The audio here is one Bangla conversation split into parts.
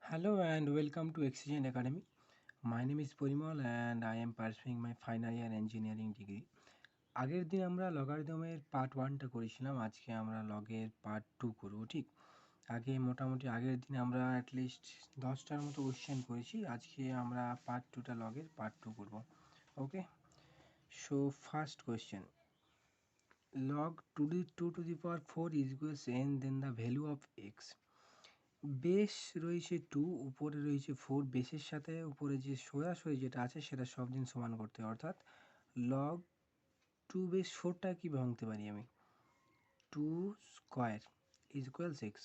Hello and welcome to Oxygen Academy. My name is Porimal and I am pursuing my final year engineering degree. আগের দিন আমরা লগারিদমের পার্ট 1টা করেছিলাম, আজকে আমরা লগের পার্ট 2 করব। ঠিক আগে মোটামুটি আগের দিন আমরা অ্যাটলিস্ট 10টার মতো কোশ্চেন করেছি, আজকে আমরা পার্ট 2টা লগের পার্ট 2 করব। Okay, so first question, log 2 to the power 4 is equals n, then the value of x. Base রয়েছে 2, উপরে রয়েছে 4, বেসের সাথে উপরে যে সোজাসুজি যেটা আছে সেটা সব দিন সমান করতে হয়, অর্থাৎ লগ 2 বেস 4টা কী ভাঙতে পারি আমি, 2 স্কোয়ার ইজ ইকুয়ালস এক্স।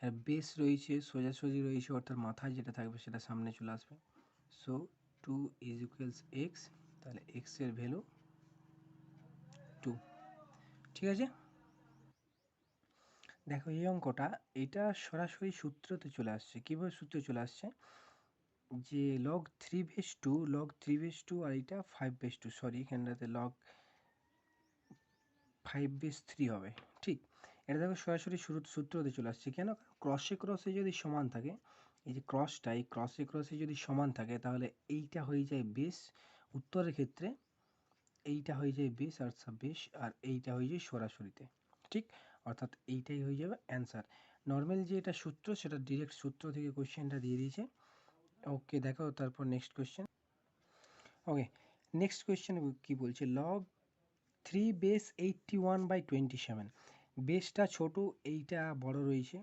আর বেস রয়েছে সোজাসুজি রয়েছে, অর্থাৎ মাথায় যেটা থাকবে সেটা সামনে চলে আসবে। সো 2 ইজ ইকুয়ালস এক্স, তাহলে এক্সের ভ্যালু 2। ঠিক আছে, দেখো এই অঙ্কটা এটা সরাসরি সূত্রতে চলে আসছে। কীভাবে সূত্রে চলে আসছে, যে লগ 3/2 আর এটা 5/2, সরি এখানটাতে লগ 5/3 হবে। ঠিক, এটা দেখো সরাসরি সূত্রতে চলে আসছে। কেন? ক্রসে ক্রসে যদি সমান থাকে, এই যে ক্রসটা, এই ক্রসে ক্রসে যদি সমান থাকে তাহলে এইটা হয়ে যায় বেস উত্তরের ক্ষেত্রে, এইটা হয়ে যায় বেস আর বেস, আর এইটা হয়ে যায় সরাসরিতে। ঠিক, অর্থাৎ এইটাই হয়ে যাবে অ্যান্সার। নর্মাল যে এটা সূত্র সেটা ডিরেক্ট সূত্র থেকে কোশ্চেনটা দিয়ে দিয়েছে। ওকে, দেখো তারপর নেক্সট কোশ্চেন। ওকে, নেক্সট কোয়েশ্চেন কী বলছে, লগ 3 বেস 81/27। বেসটা ছোট, এইটা বড় রয়েছে,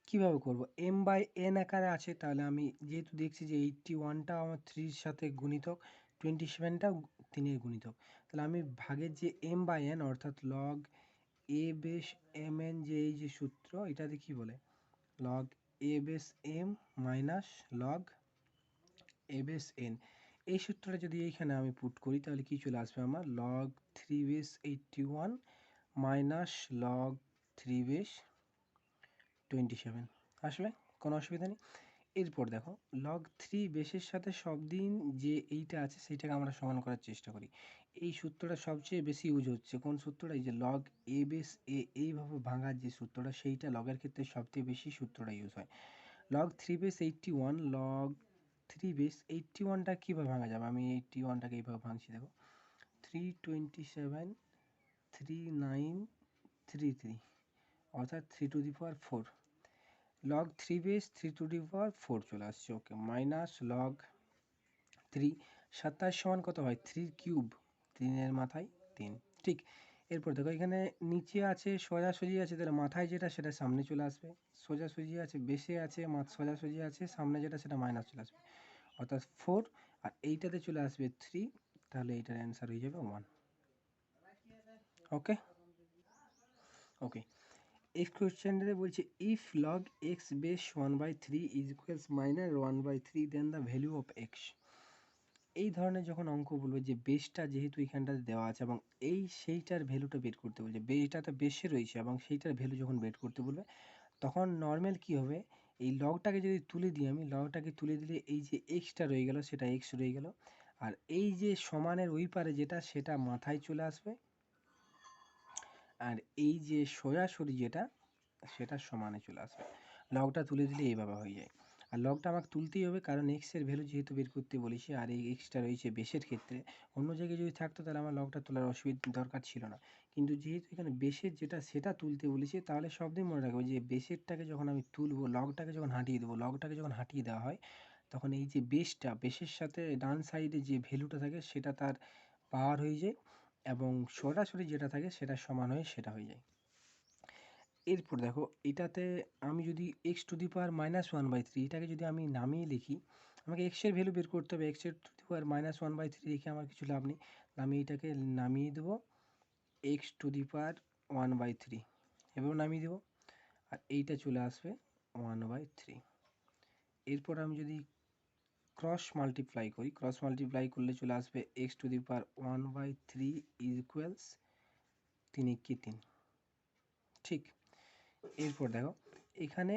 কীভাবে করব? m/n আকারে আছে, তাহলে আমি যেহেতু দেখছি যে 81টা আমার 3-র সাথে গুণিতক, 27টা 3-এর গুণিতক, তাহলে আমি ভাগের যে m/n অর্থাৎ লগ a বেস mn, যে এই যে সূত্র, এটাতে কী বলে, log a base m minus log a base n, এই সূত্রটা যদি এইখানে আমি পুট করি তাহলে কি চলে আসবে আমার, log 3 base 81 minus log 3 base 27 আসবে, কোনো অসুবিধা নেই। এরপর দেখো লগ 3 বেসের সাথে সব দিন যে এইটা আছে সেইটাকে আমরা সমান করার চেষ্টা করি। এই সূত্রটা সবচেয়ে বেশি ইউজ হচ্ছে, কোন সূত্রটা, এই যে লগ এ বেস এ, এইভাবে ভাঙার যে সূত্রটা, সেইটা লগের ক্ষেত্রে সবথেকে বেশি সূত্রটা ইউজ হয়। লগ 3 বেস 81, লগ 3 বেস 81টা কীভাবে ভাঙা যাবে, আমি 81টাকে এইভাবে ভাঙছি, দেখো 327 3933, অর্থাৎ 3 to the power 4, log 3 base 3 to the power 4 চলে আসছে। ওকে, মাইনাস লগ 3, 27 সমান কত হয়, 3 কিউব, 3-এর মাথায় 3। ঠিক, এরপর দেখো এখানে নিচে আছে সোজাসুজি আছে, তাহলে মাথায় যেটা সেটা সামনে চলে আসবে, সোজাসুজি আছে বেসে আছে সোজাসুজি আছে, সামনে যেটা সেটা মাইনাস চলে আসবে, অর্থাৎ 4, আর এইটাতে চলে আসবে 3, তাহলে এইটার অ্যান্সার হয়ে যাবে 1। ওকে ওকে, এই কোয়েশ্চেনটাতে বলছে if log X base 1/3 is equals minus 1/3, then the value of X. এই ধরনের যখন অঙ্ক বলবে, যে বেসটা যেহেতু এখানটাতে দেওয়া আছে এবং সেইটার ভ্যালুটা বের করতে বলছে, বেসটা তো বেসে রয়েছে এবং সেইটার ভ্যালু যখন বের করতে বলবে, তখন নর্মাল কি হবে, এই লগটাকে যদি তুলে দিই আমি, লগটাকে তুলে দিলে এই যে এক্সটা রয়ে গেল সেটা এক্স রয়ে গেল, আর এই যে সমানের ওই পারে যেটা সেটা মাথায় চলে আসবে, আর এই যে সোজাসুজি যেটা সেটা সমানে চলে আসবে। লগটা তুলে দিলে এইভাবে হয়ে যায়, আর লগটা আমাকে তুলতেই হবে কারণ এক্সের ভ্যালু যেহেতু বের করতে বলেছি, আর এই এক্সটা রয়েছে বেসের ক্ষেত্রে। অন্য জায়গায় যদি থাকতো তাহলে আমার লগটা তোলার অসুবিধা দরকার ছিল না, কিন্তু যেহেতু এখানে বেসের যেটা সেটা তুলতে বলেছি, তাহলে সব দিন মনে রাখবে যে বেসেরটাকে যখন আমি তুলবো, লগটাকে যখন হাঁটিয়ে দেবো, লগটাকে যখন হাঁটিয়ে দেওয়া হয় তখন এই যে বেসের সাথে ডান সাইডে যে ভ্যালুটা থাকে সেটা তার পাওয়ার হয়ে যায়, এবং সরাসরি যেটা থাকে সেটা সমান হয়ে সেটা হয়ে যায়। এরপর দেখো এটাতে আমি যদি এক্স টু দি পাওয়ার -1/3, এটাকে যদি আমি নামিয়ে লিখি, আমাকে এক্সের ভ্যালু বের করতে হবে, এক্সের টু দি পাওয়ার -1/3 লিখে আমার কিছু লাভ নেই, আমি এটাকে নামিয়ে দেবো এক্স টু দি পাওয়ার 1/3, এভাবে নামিয়ে দেবো, আর এইটা চলে আসবে 1/3। এরপর আমি যদি ক্রস মাল্টিপ্লাই করি, ক্রস মাল্টিপ্লাই করলে চলে আসবে x to the power 1/3 is equals 3 × 3। ঠিক, এরপর দেখো এখানে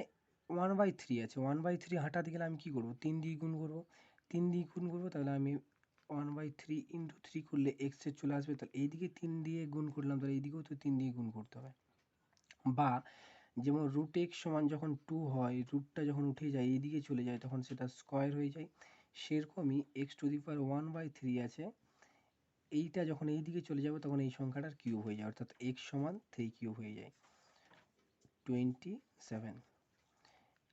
1/3 আছে, 1/3 হাঁটাতে গেলে আমি কী করবো, 3 দিয়ে গুণ করবো, 3 দিয়ে গুণ করবো, তাহলে আমি 1/3 × 3 করলে এক্সের চলে আসবে, তাহলে এইদিকে 3 দিয়ে গুণ করলাম, তাহলে এইদিকেও তো 3 দিয়ে গুণ করতে হবে। বা যেমন রুট এক্স সমান যখন 2 হয়, রুটটা যখন উঠে যায় এইদিকে চলে যায় তখন সেটা স্কোয়ার হয়ে যায়। সেরকমই এক্স টু দি পাওয়ার 1/3 আছে, এইটা যখন এই দিকে চলে যাবে তখন এই সংখ্যাটার কিউব হয়ে যায়, অর্থাৎ এক্স সমান 3 কিউব হয়ে যায় 27।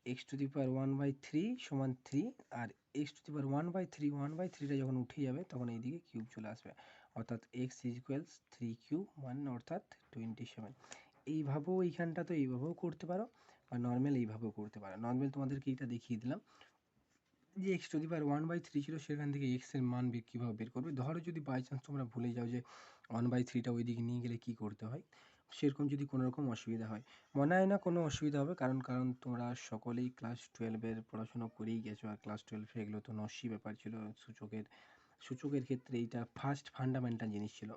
এক্স টু দি পাওয়ার 1/3 সমান 3, আর এক্স টু দি পাওয়ার 1/3টা যখন উঠে যাবে তখন এইদিকে কিউব চলে আসবে, অর্থাৎ এক্স ইকুয়ালস 3 কিউব অর্থাৎ 27। এইভাবেও এইখানটা তো এইভাবেও করতে পারো, বা নর্মাল এইভাবেও করতে পারো। নর্মাল তোমাদেরকে এইটা দেখিয়ে দিলাম যে এক্স টু দি পাওয়ার 1/3 ছিল, সেখান থেকে এক্স এর মান কীভাবে বের করবে। ধরো যদি বাই চান্স তোমরা ভুলে যাও যে 1/3টা ওই দিকে নিয়ে গেলে কী করতে হয়, সেরকম যদি কোনো রকম অসুবিধা হয়, মনে হয় না কোনো অসুবিধা হবে, কারণ তোমরা সকলেই ক্লাস 12-এর পড়াশোনা করেই গেছো, আর ক্লাস 12 এগুলো তো নস্যি ব্যাপার ছিল। সূচকের ক্ষেত্রে এইটা ফার্স্ট ফান্ডামেন্টাল জিনিস ছিল।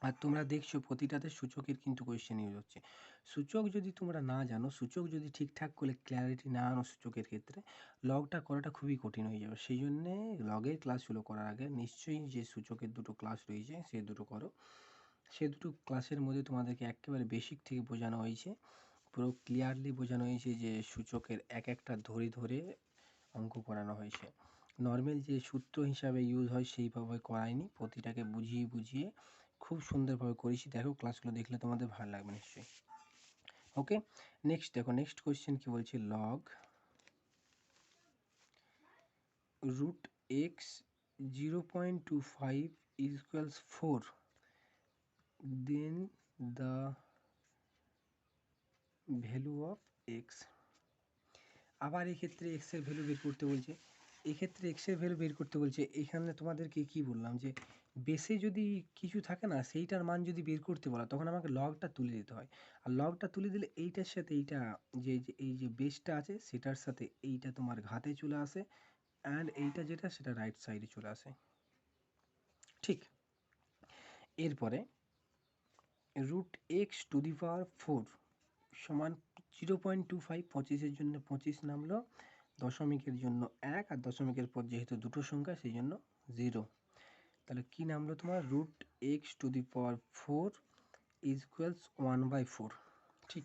আর তোমরা দেখছো প্রতিটাতে সূচকের কিন্তু কোয়েশ্চেন ইউজ হচ্ছে। সূচক যদি তোমরা না জানো, সূচক যদি ঠিকঠাক করে ক্ল্যারিটি না আনো সূচকের ক্ষেত্রে, লগটা করাটা খুবই কঠিন হয়ে যাবে। সেই জন্যে লগের ক্লাসগুলো করার আগে নিশ্চয়ই যে সূচকের দুটো ক্লাস রয়েছে সে দুটো করো। সে দুটো ক্লাসের মধ্যে তোমাদেরকে একেবারে বেসিক থেকে বোঝানো হয়েছে, পুরো ক্লিয়ারলি বোঝানো হয়েছে যে সূচকের এক একটা ধরে ধরে অঙ্ক করানো হয়েছে। নর্মাল যে সূত্র হিসাবে ইউজ হয় সেইভাবে করায়নি, প্রতিটাকে বুঝিয়ে বুঝিয়ে খুব সুন্দরভাবে করেছি। দেখো ক্লাসগুলো দেখলে তোমাদের ভালো লাগবে নিশ্চয়ই। ওকে, নেক্সট দেখো, নেক্সট কোয়েশ্চেন কি বলছে, log root X 0.25 equals 4, then the value of X. আবার এক্ষেত্রে এক্স এর ভ্যালু বের করতে বলছে। এক্ষেত্রে এক্স এর ভ্যালু বের করতে বলছে। এখানে তোমাদেরকে কি বললাম যে বেসে যদি কিছু থাকে না, সেইটার মান যদি বের করতে বলা, তখন আমাকে লগটা তুলে দিতে হয়। আর লগটা তুলে দিলে এইটার সাথে এইটা, এই যে বেসটা আছে সেটার সাথে এইটা তোমার ঘাতে চলে আসে, অ্যান্ড এইটা যেটা সেটা রাইট সাইডে চলে আসে। ঠিক, এরপরে root x to the power 4 সমান 0.25, 25-এর জন্য 25 নামলো, দশমিকের জন্য 1, আর দশমিকের পর যেহেতু দুটো সংখ্যা সেই জন্য 0। তাহলে কি নামলো তোমার, root x to the power 4 equals 1/4। ঠিক,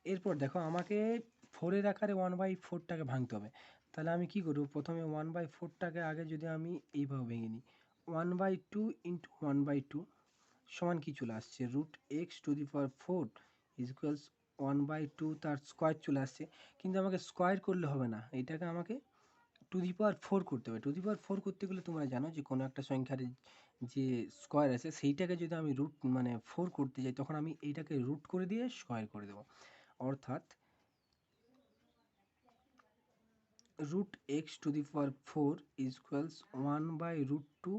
এরপর দেখো আমাকে 4-এর আকারে 1/4টাকে ভাঙতে হবে। তাহলে আমি কি করবো, প্রথমে 1/4টাকে আগে যদি আমি এইভাবে ভেঙে নিই, 1/2 ইন্টু 1/2 সমান কি চলে আসছে, root x to the power 4 equals 1/2, তার স্কোয়ার চলে আসছে। কিন্তু আমাকে স্কোয়ার করলে হবে না, এটাকে আমাকে টু দি পাওয়ার 4 করতে হবে। টু দি পাওয়ার 4 করতে গেলে তোমরা জানো যে কোনো একটা সংখ্যার যে স্কোয়ার আছে সেইটাকে যদি আমি রুট 4 করতে যাই, তখন আমি এইটাকে রুট করে দিয়ে স্কোয়ার করে দেবো। অর্থাৎ root x to the power 4 equals 1/√2,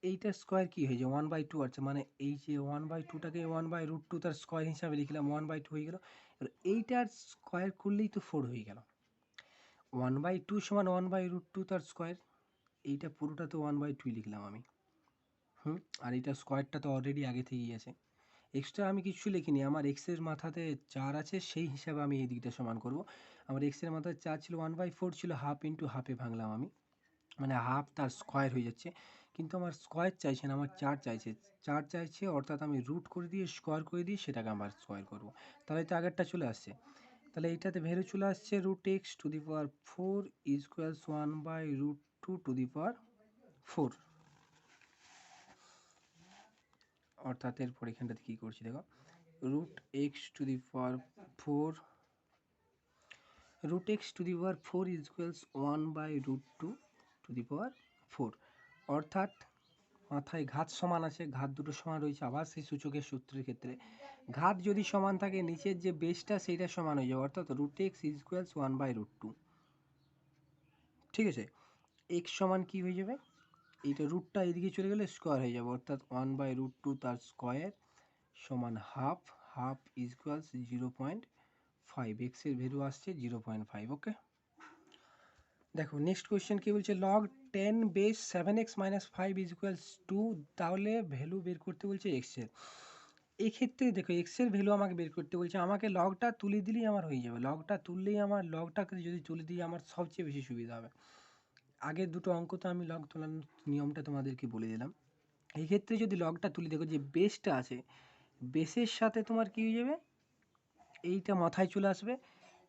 এইটার স্কোয়ার কি হয়ে যায় 1/2 আছে, মানে এই যে 1/2টাকে 1/√2 তার স্কোয়ার হিসাবে লিখলাম, 1/2 হয়ে গেল। এবার এইটার স্কোয়ার করলেই তো 4 হয়ে গেল। 1/2 সমান 1/√2 তার স্কোয়ার, এইটা পুরোটা তো 1/2 লিখলাম আমি। আর এটা স্কোয়ারটা তো অলরেডি আগে থেকেই আছে, এক্সট্রা আমি কিছু লিখিনি। আমার এক্সের মাথাতে 4 আছে সেই হিসাবে আমি এই দিকটা সমান করব। আমার এক্সের মাথায় 4 ছিল, 1/4 ছিল, হাফ ইন্টু হাফে ভাঙলাম আমি, মানে হাফ তার স্কোয়ার হয়ে যাচ্ছে। কিন্তু আমার স্কোয়ার চাইছে না, আমার 4 চাইছে। 4 চাইছে অর্থাৎ আমি রুট করে দিয়ে স্কোয়ার করে দিয়ে সেটাকে আবার স্কোয়ার করব, তাহলে তো আগেরটা চলে আসছে। তাহলে এইটাতে ভ্যালু চলে আসছে root x to the power 4 equals 1/√2 to the power 4। অর্থাৎ এরপর এখানটাতে কী করছি দেখো, root x to the power 4, root x to the power 4 equals 1/√2 to the power 4। অর্থাৎ মাথায় ঘাত সমান আছে, ঘাত দুটো সমান রয়েছে। আবার সেই সূচকের সূত্রের ক্ষেত্রে ঘাত যদি সমান থাকে, নিচের যে বেসটা সেইটা সমান হয়ে যাবে, অর্থাৎ রুট এক্স ইকুয়ালস 1/√2। ঠিক আছে, এক্স সমান কি হয়ে যাবে, এইটা রুটটা এদিকে চলে গেলে স্কোয়ার হয়ে যাবে, অর্থাৎ 1/√2 তার স্কোয়ার সমান হাফ, হাফ ইকুয়ালস 0.5, এক্সের ভ্যালু আসছে 0.5। ওকে, দেখো নেক্সট কোয়েশ্চেন কি বলছে, লগ 10 বেস 7x - 5 ইকুয়ালস 2, তাহলে ভ্যালু বের করতে বলছে এক্সের। এক্ষেত্রে দেখো এক্সের ভ্যালু আমাকে বের করতে বলছে, আমাকে লগটা তুলে দিলেই আমার হয়ে যাবে। লগটা তুললেই আমার, লগটাকে যদি তুলে দিই আমার সবচেয়ে বেশি সুবিধা হবে। আগের দুটো অঙ্ক তো আমি লগ তোলার নিয়মটা তোমাদেরকে বলে দিলাম। এই ক্ষেত্রে যদি লগটা তুলি, দেখো যে বেসটা আছে, বেসের সাথে তোমার কি হয়ে যাবে, এইটা মাথায় চলে আসবে,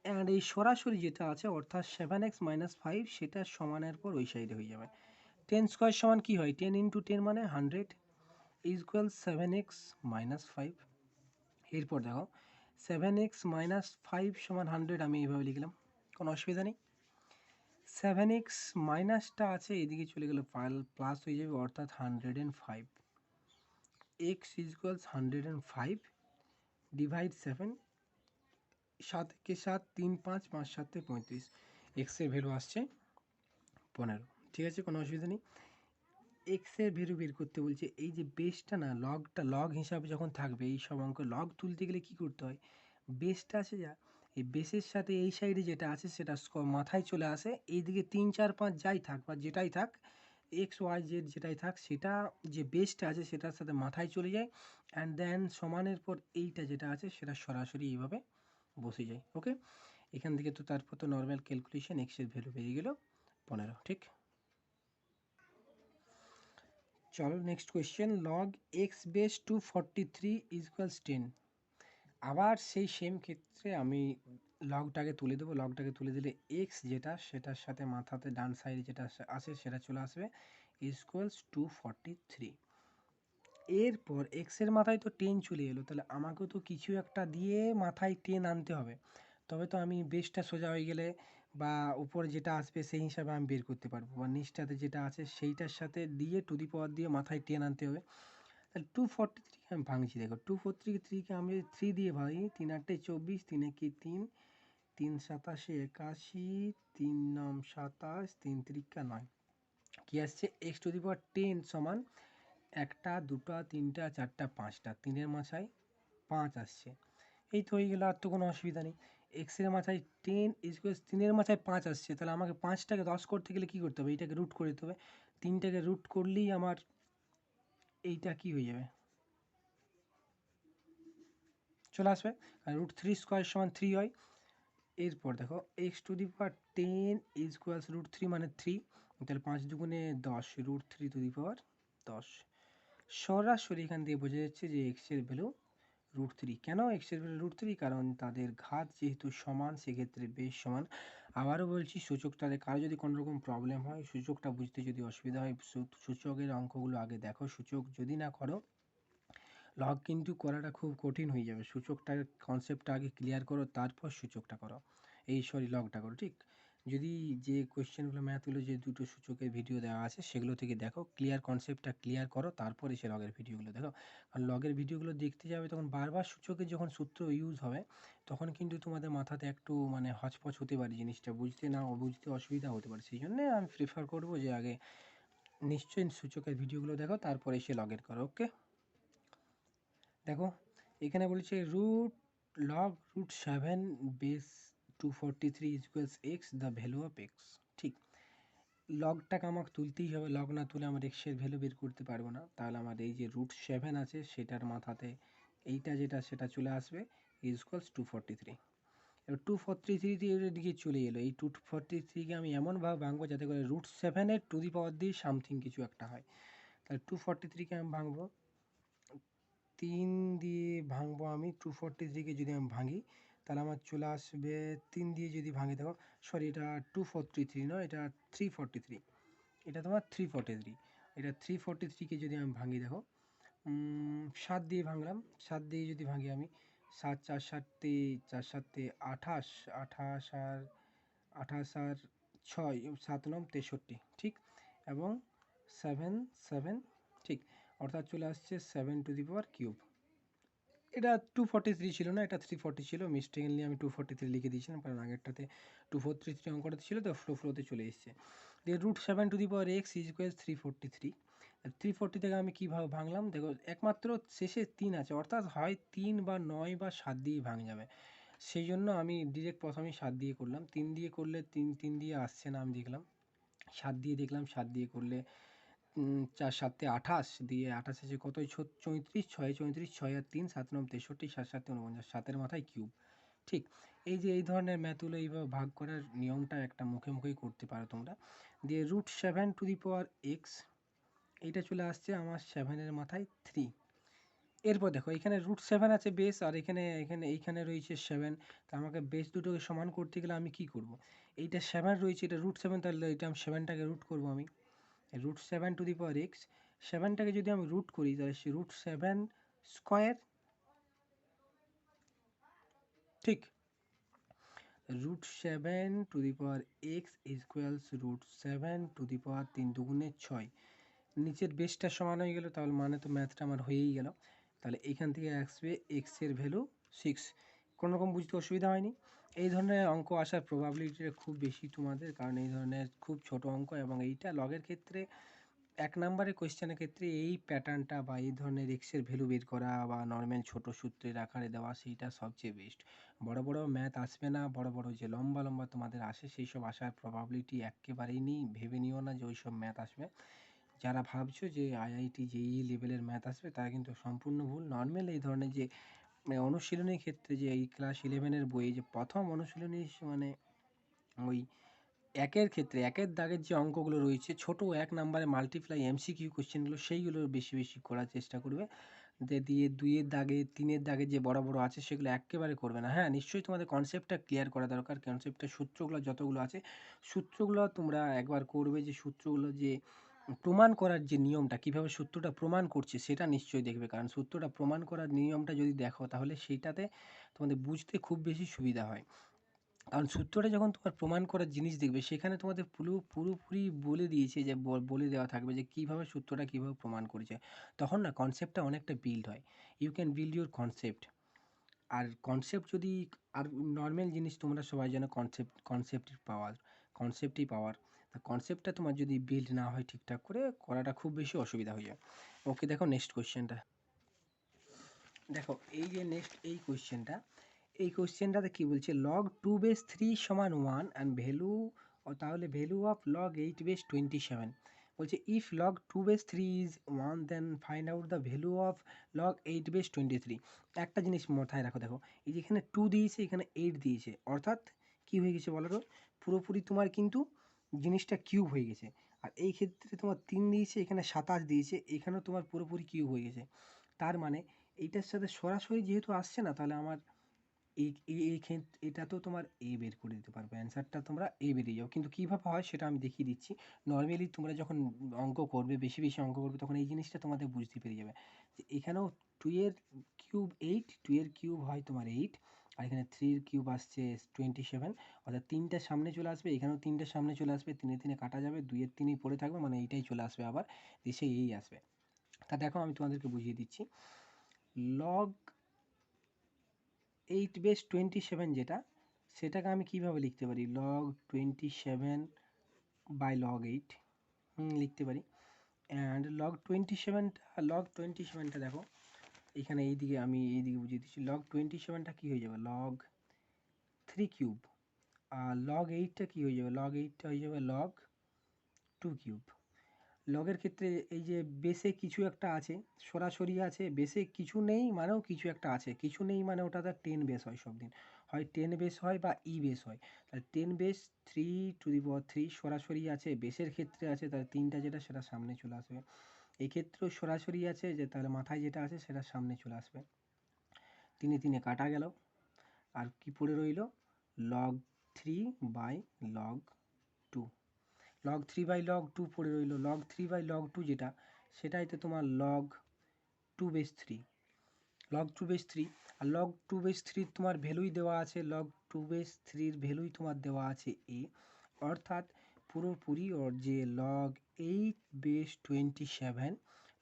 অ্যান্ড এই সরাসরি যেটা আছে অর্থাৎ 7x - 5 সেটা সমানের পর ওই সাইডে হয়ে যাবে। 10 স্কোয়ার সমান কী হয়, 10 × 10 মানে 100 ইকুয়াল 7x - 5। এরপর দেখো 7x - 5 সমান 100, আমি এইভাবে লিখলাম, কোনো অসুবিধা নেই। 7x মাইনাসটা আছে এদিকে চলে গেলে প্লাস হয়ে যাবে, অর্থাৎ 105। x ইকুয়ালস 105 ডিভাইড 7, 7 কে 7, 3 5, 5 7 35, এক্সের ভ্যালু আসছে 15। ঠিক আছে, কোনো অসুবিধা নেই। এক্সের ভ্যালু বের করতে বলছে, এই যে বেসটা না, লগ হিসাবে যখন থাকবে এই সব অঙ্ক লগ তুলতে গেলে কি করতে হয়, বেসটা আছে যা, এই বেসের সাথে এই সাইডে যেটা আছে সেটা মাথায় চলে আসে, এইদিকে 3 4 5 যাই থাক বা যেটাই থাক, এক্স ওয়াই জেড যেটাই থাক, সেটা যে বেসটা আছে সেটার সাথে মাথায় চলে যায়, অ্যান্ড দেন সমানের পর এইটা যেটা আছে সেটা সরাসরি এইভাবে বসে যায়। ওকে, এখান থেকে তো তারপর তো নর্মাল ক্যালকুলেশন, এক্সের ভ্যালু বেরিয়ে গেল 15। ঠিক, চলো next question, log X base 243 equals 10। আবার সেই সেম ক্ষেত্রে আমি লগটাকে তুলে দেবো, লগটাকে তুলে দিলে এক্স যেটা সেটার সাথে মাথাতে ডান সাইডে যেটা আছে সেটা চলে আসবে ইকুয়ালস 243। এরপর এক্সের মাথায় তো 10 চলে এলো, তাহলে আমাকেও তো কিছু একটা দিয়ে মাথায় 10 আনতে হবে, তবে তো আমি বেসটা সোজা হয়ে গেলে বা উপরে যেটা আসবে সেই হিসাবে আমি বের করতে পারবো, বা নিচটাতে যেটা আছে সেইটার সাথে দিয়ে টু দি পাওয়ার দিয়ে মাথায় 10 আনতে হবে। তাহলে 243কে আমি ভাঙছি, দেখো 243কে আমি 3 দিয়ে ভাঙি, 3 8 24, 3 1 3, 3 7 81, 3 9 27, 3 3 9, কি আসছে এক্স টু দি পাওয়ার 10 সমান 1টা 2টা 3টা 4টা 5টা, 3-এর মাথায় 5 আসছে। এই তো হয়ে গেল, আর তো কোনো অসুবিধা নেই। এক্সের মাথায় 10 ইকুয়ালস 3-এর মাথায় 5 আসছে, তাহলে আমাকে 5টাকে 10 করতে গেলে কী করতে হবে, এইটাকে রুট করে দিতে হবে। 3টাকে রুট করলেই আমার এইটা কি হয়ে যাবে, চলে আসবে, আর √3 স্কোয়ার সমান 3 হয়। এরপর দেখো x to the power 10 equals √3 মানে 3, তাহলে 5 দুগুণে 10, √3 টু দি পাওয়ার 10। সরাসরি এখান দিয়ে বোঝা যাচ্ছে যে এক্সের ভ্যালু √3। কেন এক্সের ভ্যালু √3, কারণ তাদের ঘাত যেহেতু সমান সেক্ষেত্রে বেশ সমান। আবারও বলছি, সূচকটাতে কারো যদি কোনো রকম প্রবলেম হয়, সূচকটা বুঝতে যদি অসুবিধা হয়, সূচকের অঙ্কগুলো আগে দেখো, সূচক যদি না করো লগ কিন্তু করাটা খুব কঠিন হয়ে যাবে। সূচকটার কনসেপ্টটা আগে ক্লিয়ার করো, তারপর সূচকটা করো, লগটা করো। ঠিক, যদি যে কোয়েশ্চেনগুলো ম্যাথগুলো যে দুটো সূচকের ভিডিও দেওয়া আছে সেগুলো থেকে দেখো, ক্লিয়ার কনসেপ্টটা ক্লিয়ার করো, তারপর এসে লগের ভিডিওগুলো দেখো। আর লগের ভিডিওগুলো দেখতে যাবে তখন বারবার সূচকের যখন সূত্র ইউজ হবে তখন কিন্তু তোমাদের মাথাতে একটু মানে হচপচ হতে পারে, জিনিসটা বুঝতে অসুবিধা হতে পারে। সেই জন্যে আমি প্রেফার করবো যে আগে নিশ্চয়ই সূচকের ভিডিওগুলো দেখো, তারপর এসে লগের করো। ওকে, দেখো এখানে বলেছে log√7 base 243 equals x, the value of x. ঠিক, লগটাকে আমাকে তুলতেই হবে, লগ না তুলে আমার এক্সের ভ্যালু বের করতে পারবো না। তাহলে আমার এই যে √7 আছে সেটার মাথাতে এইটা যেটা সেটা চলে আসবে ইকুয়ালস 243। এবার 243 এর দিকে চলে এলো, এই 243কে আমি এমনভাবে ভাঙবো যাতে করে √7 টু দি পাওয়ার দিয়ে সামথিং কিছু একটা হয়। তাহলে 243কে আমি ভাঙবো, 3 দিয়ে ভাঙবো আমি। 243কে যদি আমি ভাঙি তাহলে আমার চলে আসবে, 3 দিয়ে যদি ভাঙি, দেখো সরি এটা 243 নয়, এটা 343, এটা তোমার 343। এটা 343কে যদি আমি ভাঙি, দেখো 7 দিয়ে ভাঙলাম, 7 দিয়ে যদি ভাঙি আমি, 7 4 7 4 7 28, 28 আর 28 আর 6, 7 9 63। ঠিক, এবং 7 7, ঠিক, অর্থাৎ চলে আসছে 7 টু দি পাওয়ার কিউব। এটা 243 ছিল না, এটা 340 ছিল, মিস্টেকলি আমি 243 লিখে দিয়েছিলাম, কারণ আগেরটাতে 243 অঙ্কটা ছিল তো ফ্লোতে চলে এসেছে। দিয়ে √7 two the power x equals 343। 340 থেকে আমি কীভাবে ভাঙলাম, দেখো একমাত্র শেষে 3 আছে, অর্থাৎ হয় 3 বা 9 বা 7 দিয়ে ভাঙ যাবে। সেই জন্য আমি ডিরেক্ট প্রথমেই 7 দিয়ে করলাম। 3 দিয়ে করলে 3 দিয়ে আসছে না, আমি দেখলাম 7 দিয়ে দেখলাম, 7 দিয়ে করলে 4 7 28, দিয়ে 28 আছে কত, 34, 6 34, 6 আর 3 7 9 63, 7 7 49, 7-এর মাথায় কিউব। ঠিক, এই যে এই ধরনের ম্যাথগুলো এইভাবে ভাগ করার নিয়মটা একটা মুখে মুখেই করতে পারো তোমরা। দিয়ে √7 টু দি পাওয়ার এক্স, এইটা চলে আসছে আমার 7-এর মাথায় 3। এরপর দেখো এখানে √7 আছে বেস, আর এইখানে রয়েছে 7। তা আমাকে বেস দুটোকে সমান করতে গেলে আমি কি করব? এইটা 7 রয়েছে, এটা √7, তাহলে এটা আমি 7টাকে রুট করবো আমি। √7 x, 7টাকে যদি আমি রুট করি তাহলে সে √7 স্কোয়ার, ঠিক। √7 x ইকুয়ালস √7 3 দুগুণে 6, নিচের বেসটা সমান হয়ে গেল, তাহলে মানে তো ম্যাথটা আমার হয়েই গেল। তাহলে এখান থেকে আসবে x এর ভ্যালু 6। কোনো রকম বুঝতে অসুবিধা হয়নি। এই ধরনের অঙ্ক আসার প্রবাবিলিটিটা খুব বেশি তোমাদের, কারণ এই ধরনের খুব ছোট অঙ্ক, এবং এইটা লগের ক্ষেত্রে 1 নম্বরের কোয়েশ্চেনের ক্ষেত্রে এই প্যাটার্নটা বা এই ধরনের এক্সের ভ্যালু বের করা বা নর্মাল ছোট সূত্রের আকারে দেওয়া, সেইটা সবচেয়ে বেস্ট। বড় বড় ম্যাথ আসবে না, বড় বড় যে লম্বা লম্বা তোমাদের আসে সেই সব আসার প্রবাবিলিটি একেবারেই নেই, ভেবে নিও না যে ওই সব ম্যাথ আসবে। যারা ভাবছো যে আইআইটি জেইই লেভেলের ম্যাথ আসবে, তারা কিন্তু সম্পূর্ণ ভুল। নর্মাল এই ধরনের যে অনুশীলনীর ক্ষেত্রে যে এই ক্লাস 11-এর বইয়ে যে প্রথম অনুশীলনী, মানে ওই একের ক্ষেত্রে একের দাগের যে অঙ্কগুলো রয়েছে ছোট 1 নম্বরে মাল্টিপ্লাই এমসিকিউ কোশ্চেনগুলো, সেইগুলো বেশি বেশি করার চেষ্টা করবে। দিয়ে 2-এর দাগে 3-এর দাগে যে বড় বড় আছে সেগুলো একেবারে করবে না। হ্যাঁ, নিশ্চয়ই তোমাদের কনসেপ্টটা ক্লিয়ার করা দরকার। কনসেপ্টের সূত্রগুলো যতগুলো আছে, সূত্রগুলো তোমরা একবার করবে, যে সূত্রগুলো যে প্রমাণ করার যে নিয়মটা, কিভাবে সূত্রটা প্রমাণ করছে সেটা নিশ্চয়ই দেখবে। কারণ সূত্রটা প্রমাণ করার নিয়মটা যদি দেখো, তাহলে সেইটাতে তোমাদের বুঝতে খুব বেশি সুবিধা হয়। কারণ সূত্রটা যখন তোমার প্রমাণ করার জিনিস দেখবে, সেখানে তোমাদের পুরোপুরি বলে দিয়েছে, যে বলে দেওয়া থাকবে যে কীভাবে সূত্রটা কীভাবে প্রমাণ করেছে। তখন না কনসেপ্টটা অনেকটা বিল্ড হয়। You can build your concept. আর কনসেপ্ট যদি, আর নর্মাল জিনিস তোমরা সবাই জানো, কনসেপ্টই পাওয়ার। তা কনসেপ্টটা তোমার যদি বিল্ড না হয় ঠিকঠাক করে, করাটা খুব বেশি অসুবিধা হয়ে যায়। ওকে, দেখো নেক্সট কোয়েশ্চেনটা। দেখো এই যে নেক্সট এই কোয়েশ্চেনটা, এই কোয়েশ্চেনটাতে কি বলছে, লগ 2/3 সমান 1 অ্যান্ড ভ্যালু, তাহলে ভ্যালু অফ লগ 8/27 বলছে, if log 2/3 is 1 then find out the value of log 8/23। একটা জিনিস মাথায় রাখো, দেখো এই যে এখানে 2 দিয়েছে, এখানে 8 দিয়েছে, অর্থাৎ কি হয়ে গেছে বলো তো, পুরোপুরি তোমার কিন্তু জিনিসটা কিউব হয়ে গেছে। আর এই ক্ষেত্রে তোমার 3 দিয়েছে, এখানে 27 দিয়েছে, এখানেও তোমার পুরোপুরি কিউব হয়ে গেছে। তার মানে এইটার সাথে সরাসরি যেহেতু আসছে না, তাহলে আমার এই ক্ষেত্রে এটা তো তোমার এ বের করে দিতে পারবে, অ্যান্সারটা তোমরা এ বেরিয়ে যাও। কিন্তু কীভাবে হয় সেটা আমি দেখিয়ে দিচ্ছি। নর্মালি তোমরা যখন অঙ্ক করবে, বেশি বেশি অঙ্ক করবে, তখন এই জিনিসটা তোমাদের বুঝতে পেরে যাবে যে এখানেও 2 এর কিউব 8, 2 এর কিউব হয় তোমার 8, আর এখানে 3 এর কিউব আসছে 27, অর্থাৎ 3টা সামনে চলে আসবে, এখানেও 3টা সামনে চলে আসবে, 3 কাটা যাবে, 2 এর 3ই পড়ে থাকবে, মানে এইটাই চলে আসবে, আবার দেশে এই আসবে। তা দেখো আমি তোমাদেরকে বুঝিয়ে দিচ্ছি। লগ 8/27 যেটা, সেটাকে আমি কিভাবে লিখতে পারি, লগ 27/log 8 লিখতে পারি। অ্যান্ড লগ 27টা দেখো, এখানে এইদিকে আমি এইদিকে বুঝিয়ে দিচ্ছি। লগ 27টা কী হয়ে যাবে, লগ 3 কিউব। আর লগ 8টা কী হয়ে যাবে, লগ 8টা হয়ে যাবে লগ 2 কিউব। লগের ক্ষেত্রে এই যে বেসে কিছু একটা আছে, সরাসরি আছে, বেসে কিছু নেই মানেও কিছু একটা আছে, কিছু নেই মানে ওটাতে 10 বেস হয় সব দিন, হয় 10 বেস হয় বা ই বেস হয়। তাহলে 10/3 সরাসরি আছে, বেসের ক্ষেত্রে আছে, তাহলে 3টা যেটা সেটা সামনে চলে আসবে। এই ক্ষেত্রেও সরাসরি আছে, যে তাহলে মাথায় যেটা আছে সেটা সামনে চলে আসবে। 3 কাটা গেল, আর কি পড়ে রইল, log 3/log 2। log 3/log 2 পড়ে রইল। log 3/log 2 যেটা, সেটাই তো তোমার log 2/3, log 2/3। আর log 2/3 তোমার ভ্যালুই দেওয়া আছে, log 2/3 ভ্যালুই তোমার দেওয়া আছে এ, অর্থাৎ পুরোপুরি ওর যে log 8/27,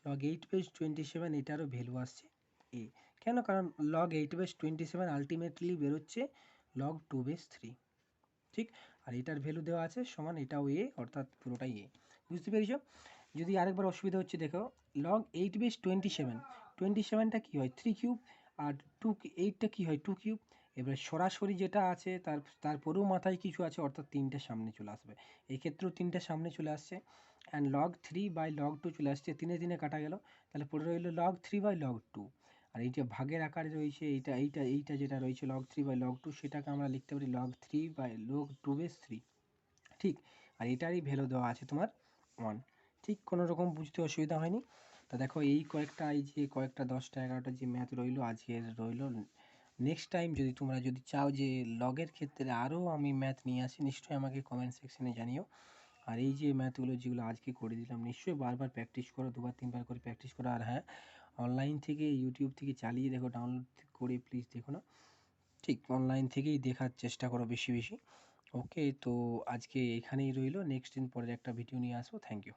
log 8/27 এটারও ভ্যালু আসছে এ। কেন, কারণ log 8/27 আলটিমেটলি বেরোচ্ছে log 2/3, ঠিক। আর এটার ভ্যালু দেওয়া আছে সমান, এটাও এ, অর্থাৎ পুরোটাই এ। বুঝতে পেরেছো? যদি আরেকবার অসুবিধা হচ্ছে, দেখো log 8/27টা কী হয় 3 কিউব, আর 8টা কী হয় 2 কিউব। এবার সরাসরি যেটা আছে তারপরেও মাথায় কিছু আছে, অর্থাৎ 3টে সামনে চলে আসবে, এক্ষেত্রেও 3টে সামনে চলে আসছে। অ্যান্ড log 3/log 2 চলে আসছে, 3 কাটা গেল, তাহলে পড়ে রইল log 3/log 2। আর এই যে ভাগের আকারে রয়েছে এইটা যেটা রয়েছে log 3/log 2, সেটাকে আমরা লিখতে পারি log 3/log 2/3, ঠিক। আর এটারই ভ্যালু দেওয়া আছে তোমার 1, ঠিক। কোনো রকম বুঝতে অসুবিধা হয়নি। তা দেখো এই যে কয়েকটা 10টা 11টা যে ম্যাথ রইলো আজকের রইলো। নেক্সট টাইম যদি তোমরা যদি চাও যে লগের ক্ষেত্রে আরও আমি ম্যাথ নিয়ে আসি, নিশ্চয়ই আমাকে কমেন্ট সেকশনে জানিও। আর এই যে ম্যাথগুলো যেগুলো আজকে করে দিলাম, নিশ্চয়ই বারবার প্র্যাকটিস করো, 2বার 3বার করে প্র্যাকটিস করো। আর হ্যাঁ, অনলাইন থেকে ইউটিউব থেকে চালিয়ে দেখো, ডাউনলোড করে প্লিজ দেখো না, ঠিক অনলাইন থেকেই দেখার চেষ্টা করো বেশি বেশি। ওকে, তো আজকে এখানেই রইলো, নেক্সট দিন পরের একটা ভিডিও নিয়ে আসবো। Thank you.